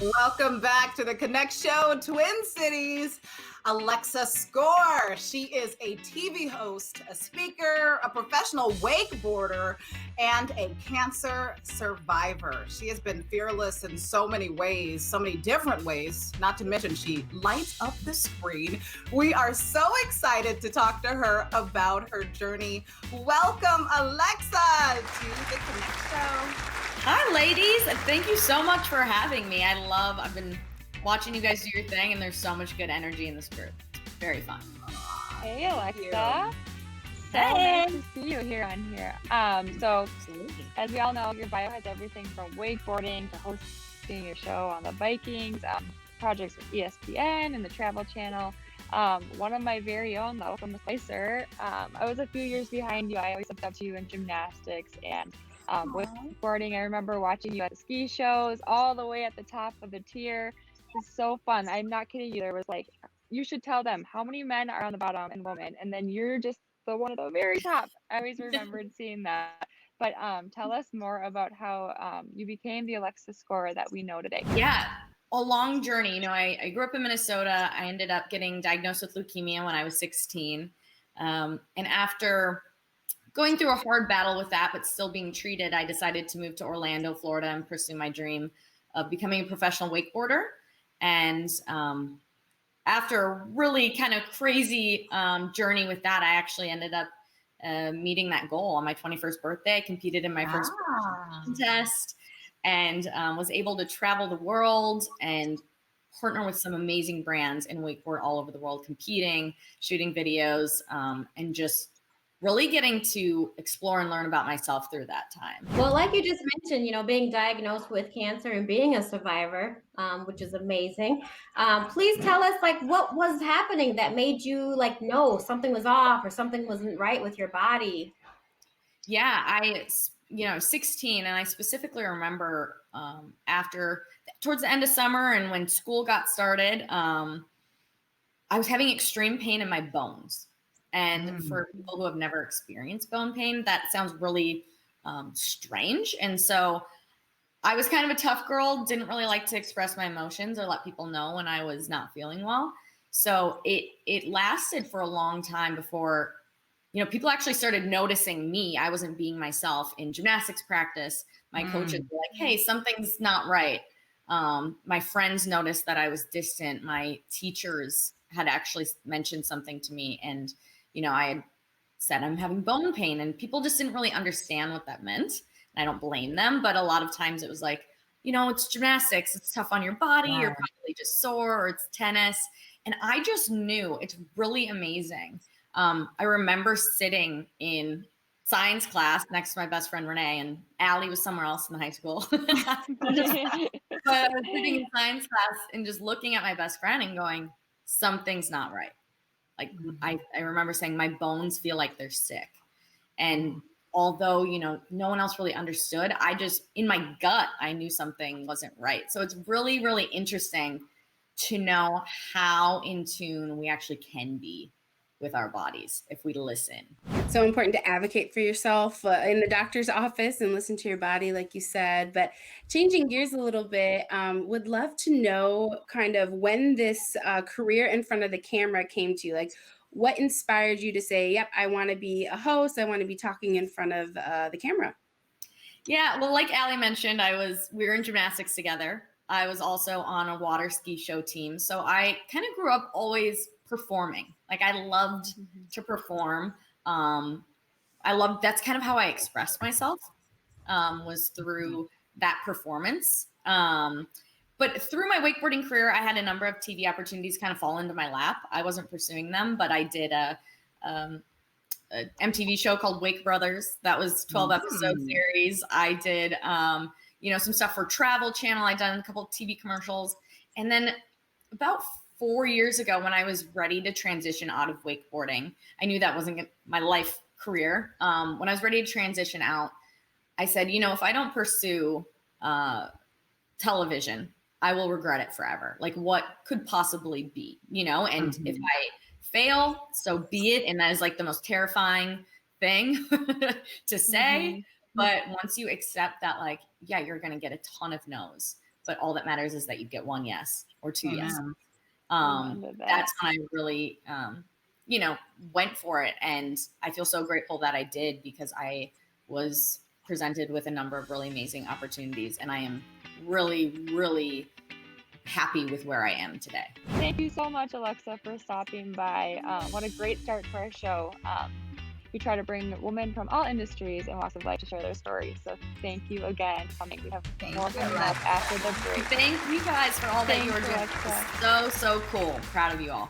Welcome back to the Connect Show, Twin Cities. Alexa Score. She is a TV host, a speaker, a professional wakeboarder, and a cancer survivor. She has been fearless in so many ways, so many different ways, not to mention she lights up the screen. We are so excited to talk to her about her journey. Welcome, Alexa, to the Connect Show. Hi, ladies. Thank you so much for having me. I've been watching you guys do your thing, and there's so much good energy in this group. It's very fun. Hey, Alexa. So Hey. nice to see you here on here. So as we all know, your bio has everything from wakeboarding to hosting your show on the Vikings, projects with ESPN and the Travel Channel. One of my very own, though, from the Spicer. I was a few years behind you. I always looked up to you in gymnastics and wakeboarding. I remember watching you at the ski shows all the way at the top of the tier. It's so fun. I'm not kidding you. There was like, you should tell them how many men are on the bottom and women, and then you're just the one at the very top. I always remembered seeing that. But tell us more about how you became the Alexa Scorer that we know today. Yeah, a long journey. I grew up in Minnesota. I ended up getting diagnosed with leukemia when I was 16. And after going through a hard battle with that, but still being treated, I decided to move to Orlando, Florida, and pursue my dream of becoming a professional wakeboarder. And after a really kind of crazy journey with that, I actually ended up meeting that goal on my 21st birthday. I competed in my first contest and was able to travel the world and partner with some amazing brands in wakeboard all over the world, competing, shooting videos, and just really getting to explore and learn about myself through that time. Well, like you just mentioned, being diagnosed with cancer and being a survivor, which is amazing. Please tell us, what was happening that made you know something was off or something wasn't right with your body? Yeah, I 16, and I specifically remember towards the end of summer and when school got started, I was having extreme pain in my bones. And for people who have never experienced bone pain, that sounds really strange. And so I was kind of a tough girl, didn't really like to express my emotions or let people know when I was not feeling well. So it lasted for a long time before, people actually started noticing me. I wasn't being myself in gymnastics practice. My coaches were like, hey, something's not right. My friends noticed that I was distant. My teachers had actually mentioned something to me, and I had said I'm having bone pain, and people just didn't really understand what that meant. And I don't blame them, but a lot of times it was like, it's gymnastics. It's tough on your body. You're probably just sore, or it's tennis. And I just knew. It's really amazing. I remember sitting in science class next to my best friend, Renee, and Allie was somewhere else in the high school. But I was sitting in science class and just looking at my best friend and going, something's not right. Like I remember saying, my bones feel like they're sick. And although, no one else really understood, in my gut, I knew something wasn't right. So it's really, really interesting to know how in tune we actually can be with our bodies if we listen. So important to advocate for yourself in the doctor's office and listen to your body, like you said. But changing gears a little bit, would love to know kind of when this career in front of the camera came to you. Like, what inspired you to say, yep, I want to be a host. I want to be talking in front of the camera. Yeah, well, like Allie mentioned, we were in gymnastics together. I was also on a water ski show team. So I kind of grew up always performing. Like I loved to perform. That's kind of how I expressed myself, was through that performance. But through my wakeboarding career, I had a number of TV opportunities kind of fall into my lap. I wasn't pursuing them, but I did a MTV show called Wake Brothers. That was 12 episode series. I did, some stuff for Travel Channel. I'd done a couple of TV commercials. And then about 4 years ago, when I was ready to transition out of wakeboarding, I knew that wasn't my life career. When I was ready to transition out, I said, if I don't pursue television, I will regret it forever. Like what could possibly be, and if I fail, so be it. And that is like the most terrifying thing to say. But once you accept that, you're going to get a ton of no's, but all that matters is that you get one yes or two yes. Amen to that. That's when I really, went for it. And I feel so grateful that I did, because I was presented with a number of really amazing opportunities. And I am really, really happy with where I am today. Thank you so much, Alexa, for stopping by. What a great start to our show. We try to bring women from all industries and walks of life to share their stories. So thank you again for coming. We have more coming up after the break. Thank you guys for all that you are doing. Alexa. So cool. Proud of you all.